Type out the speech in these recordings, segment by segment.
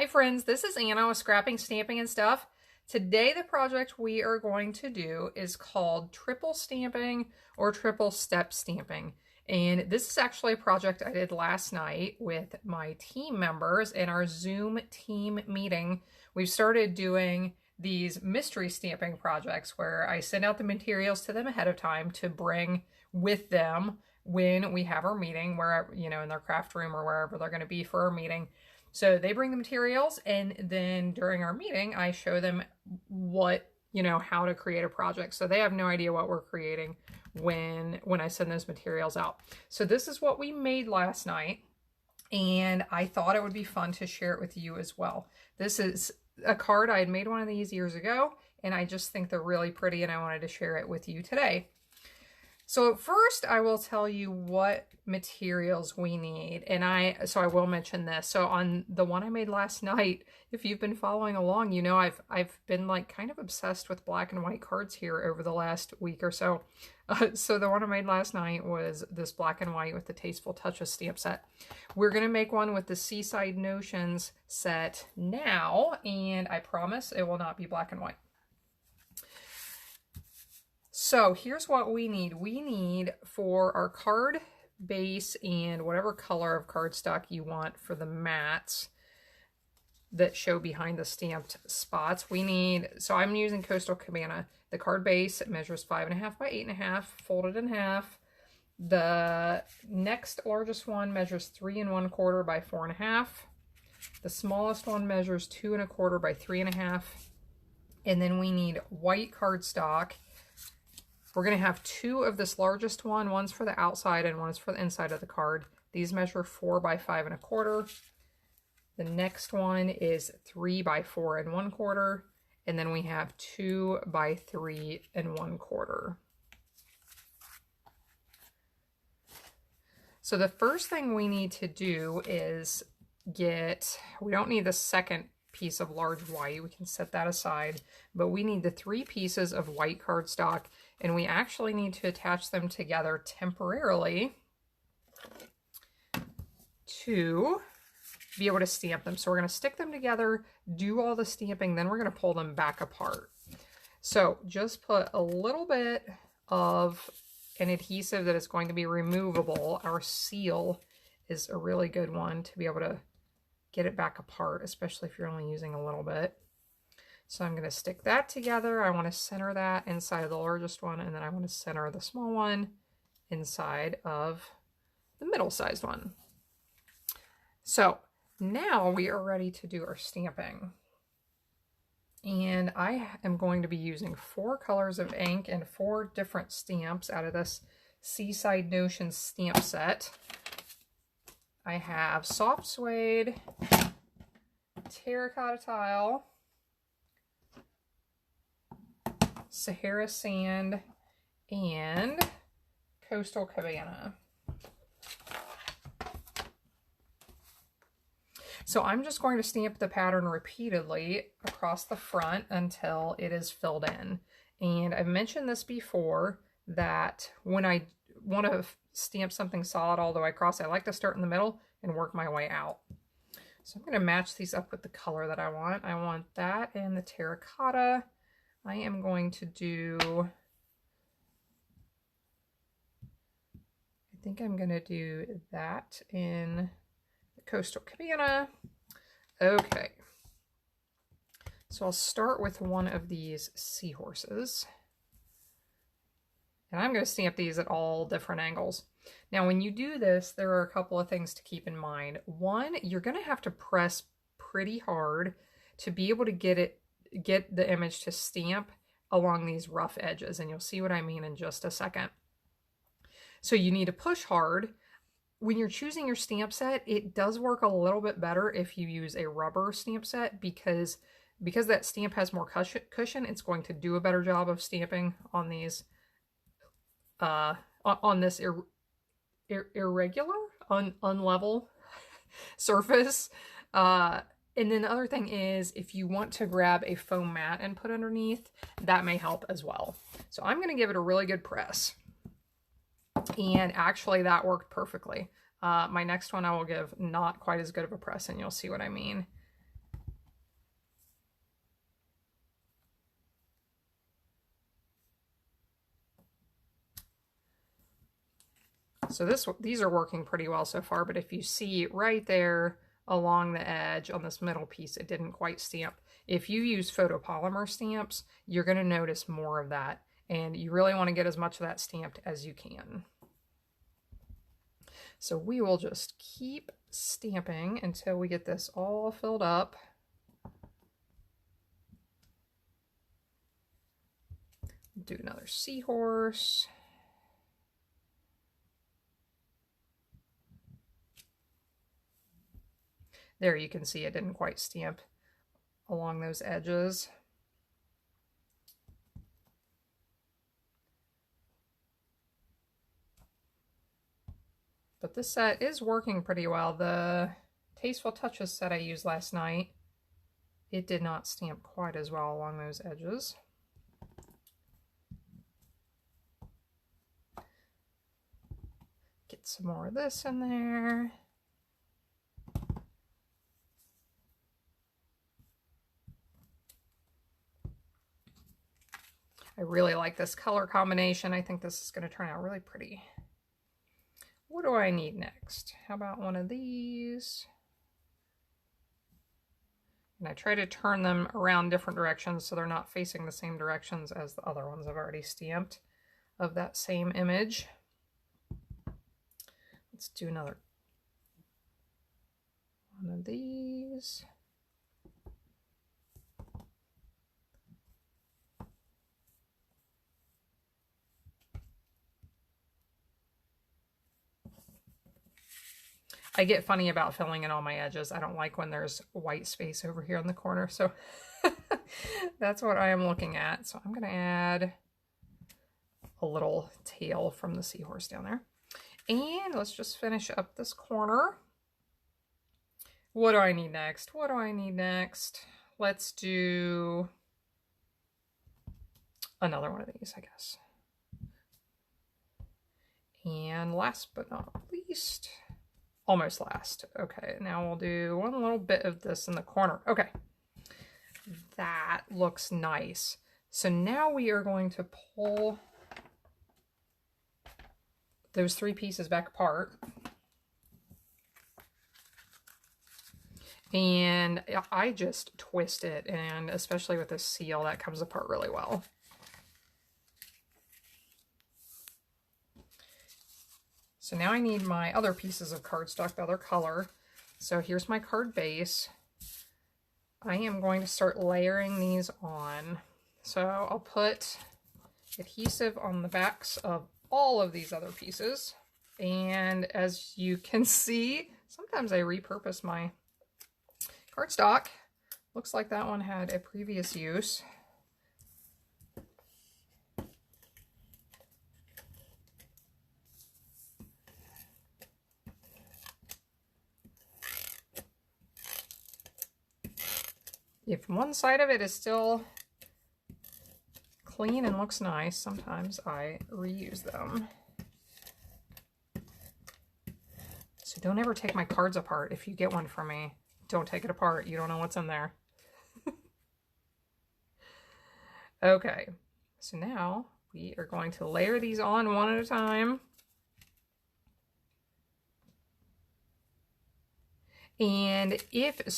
Hi friends, this is Anna with Scrapping, Stamping, and Stuff. Today the project we are going to do is called triple stamping or triple step stamping. And this is actually a project I did last night with my team members in our Zoom team meeting. We've started doing these mystery stamping projects where I send out the materials to them ahead of time to bring with them when we have our meeting, wherever, in their craft room or wherever they're going to be for our meeting. So they bring the materials, and then during our meeting, I show them how to create a project. So they have no idea what we're creating when I send those materials out. So this is what we made last night, and I thought it would be fun to share it with you as well. This is a card. I had made one of these years ago, and I just think they're really pretty, and I wanted to share it with you today. So first I will tell you what materials we need, and so I will mention this. So on the one I made last night, if you've been following along, you know I've been like kind of obsessed with black and white cards here over the last week or so. So the one I made last night was this black and white with the Tasteful Touches stamp set. We're going to make one with the Seaside Notions set now, and I promise it will not be black and white. So here's what we need. We need for our card base and whatever color of cardstock you want for the mats that show behind the stamped spots. So I'm using Coastal Cabana. The card base measures 5.5 by 8.5, folded in half. The next largest one measures 3 1/4 by 4.5. The smallest one measures 2 1/4 by 3.5. And then we need white cardstock. We're going to have two of this largest one. One's for the outside and one's for the inside of the card. These measure 4 by 5 1/4. The next one is 3 by 4 1/4. And then we have 2 by 3 1/4. So the first thing we need to do is we don't need the second piece of large white. We can set that aside, but we need the 3 pieces of white cardstock, and we actually need to attach them together temporarily to be able to stamp them. So we're going to stick them together, do all the stamping, then we're going to pull them back apart. So just put a little bit of an adhesive that is going to be removable. Our seal is a really good one to be able to get it back apart, especially if you're only using a little bit. So I'm going to stick that together. I want to center that inside of the largest one, and then I want to center the small one inside of the middle-sized one. So now we are ready to do our stamping. And I am going to be using 4 colors of ink and 4 different stamps out of this Seaside Notions stamp set. I have soft suede, terracotta tile, Sahara sand, and Coastal Cabana. So I'm just going to stamp the pattern repeatedly across the front until it is filled in. And I've mentioned this before, that when I want to stamp something solid all the way across, I like to start in the middle and work my way out. So I'm going to match these up with the color that I want. I want that and the terracotta. I am going to do, I think I'm going to do that in the Coastal Cabana. Okay. So I'll start with one of these seahorses. And I'm going to stamp these at all different angles. Now, when you do this, there are a couple of things to keep in mind. One, you're going to have to press pretty hard to be able to get the image to stamp along these rough edges, and you'll see what I mean in just a second. So you need to push hard. When you're choosing your stamp set, it does work a little bit better if you use a rubber stamp set, because that stamp has more cushion, it's going to do a better job of stamping on these on this irregular, unlevel surface. And then the other thing is, if you want to grab a foam mat and put underneath, that may help as well. So I'm going to give it a really good press. And actually that worked perfectly. My next one I will give not quite as good of a press, and you'll see what I mean. So these are working pretty well so far, but if you see right there along the edge on this middle piece, it didn't quite stamp. If you use photopolymer stamps, you're going to notice more of that, and you really want to get as much of that stamped as you can. So we will just keep stamping until we get this all filled up. Do another seahorse. There you can see it didn't quite stamp along those edges. But this set is working pretty well. The Tasteful Touches set I used last night, it did not stamp quite as well along those edges. Get some more of this in there. I really like this color combination. I think this is going to turn out really pretty. What do I need next? How about one of these? And I try to turn them around different directions so they're not facing the same directions as the other ones I've already stamped of that same image. Let's do another one of these. I get funny about filling in all my edges. I don't like when there's white space over here in the corner, so that's what I am looking at. So I'm going to add a little tail from the seahorse down there. And let's just finish up this corner. What do I need next? What do I need next? Let's do another one of these, I guess. And last but not least, almost last. Okay, now we'll do one little bit of this in the corner. Okay, that looks nice. So now we are going to pull those three pieces back apart. And I just twist it, and especially with this seal, that comes apart really well. So now I need my other pieces of cardstock, the other color. So here's my card base. I am going to start layering these on. So I'll put adhesive on the backs of all of these other pieces. And as you can see, sometimes I repurpose my cardstock. Looks like that one had a previous use. If one side of it is still clean and looks nice, sometimes I reuse them. So don't ever take my cards apart. If you get one from me, don't take it apart. You don't know what's in there. Okay, so now we are going to layer these on one at a time. And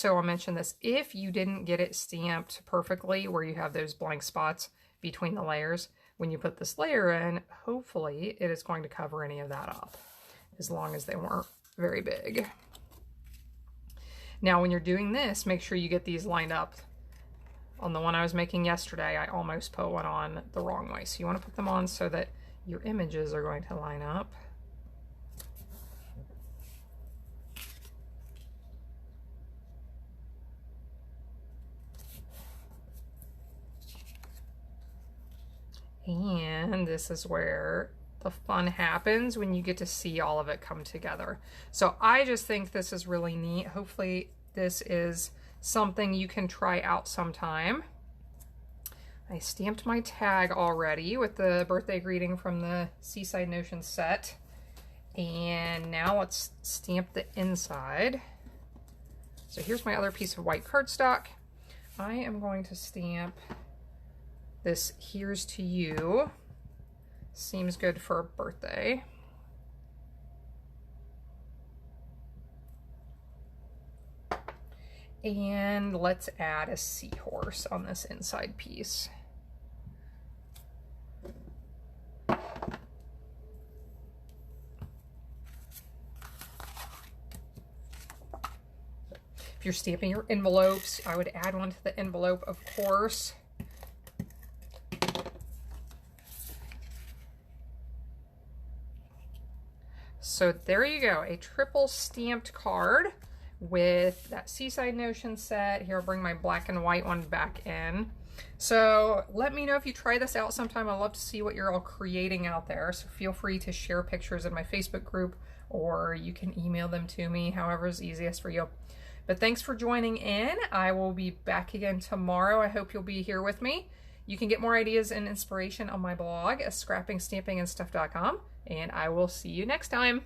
I'll mention this, if you didn't get it stamped perfectly where you have those blank spots between the layers, when you put this layer in, hopefully it is going to cover any of that up, as long as they weren't very big. Now when you're doing this, make sure you get these lined up. On the one I was making yesterday, I almost put one on the wrong way. So you want to put them on so that your images are going to line up. And this is where the fun happens, when you get to see all of it come together. So I just think this is really neat. Hopefully this is something you can try out sometime. I stamped my tag already with the birthday greeting from the Seaside Notions set. And now let's stamp the inside. So here's my other piece of white cardstock. I am going to stamp this "Here's to You." Seems good for a birthday. And let's add a seahorse on this inside piece. If you're stamping your envelopes, I would add one to the envelope, of course. So there you go, a triple stamped card with that Seaside Notion set. Here, I'll bring my black and white one back in. So let me know if you try this out sometime. I'd love to see what you're all creating out there. So feel free to share pictures in my Facebook group, or you can email them to me, however is easiest for you. But thanks for joining in. I will be back again tomorrow. I hope you'll be here with me. You can get more ideas and inspiration on my blog at scrappingstampingandstuff.com, and I will see you next time.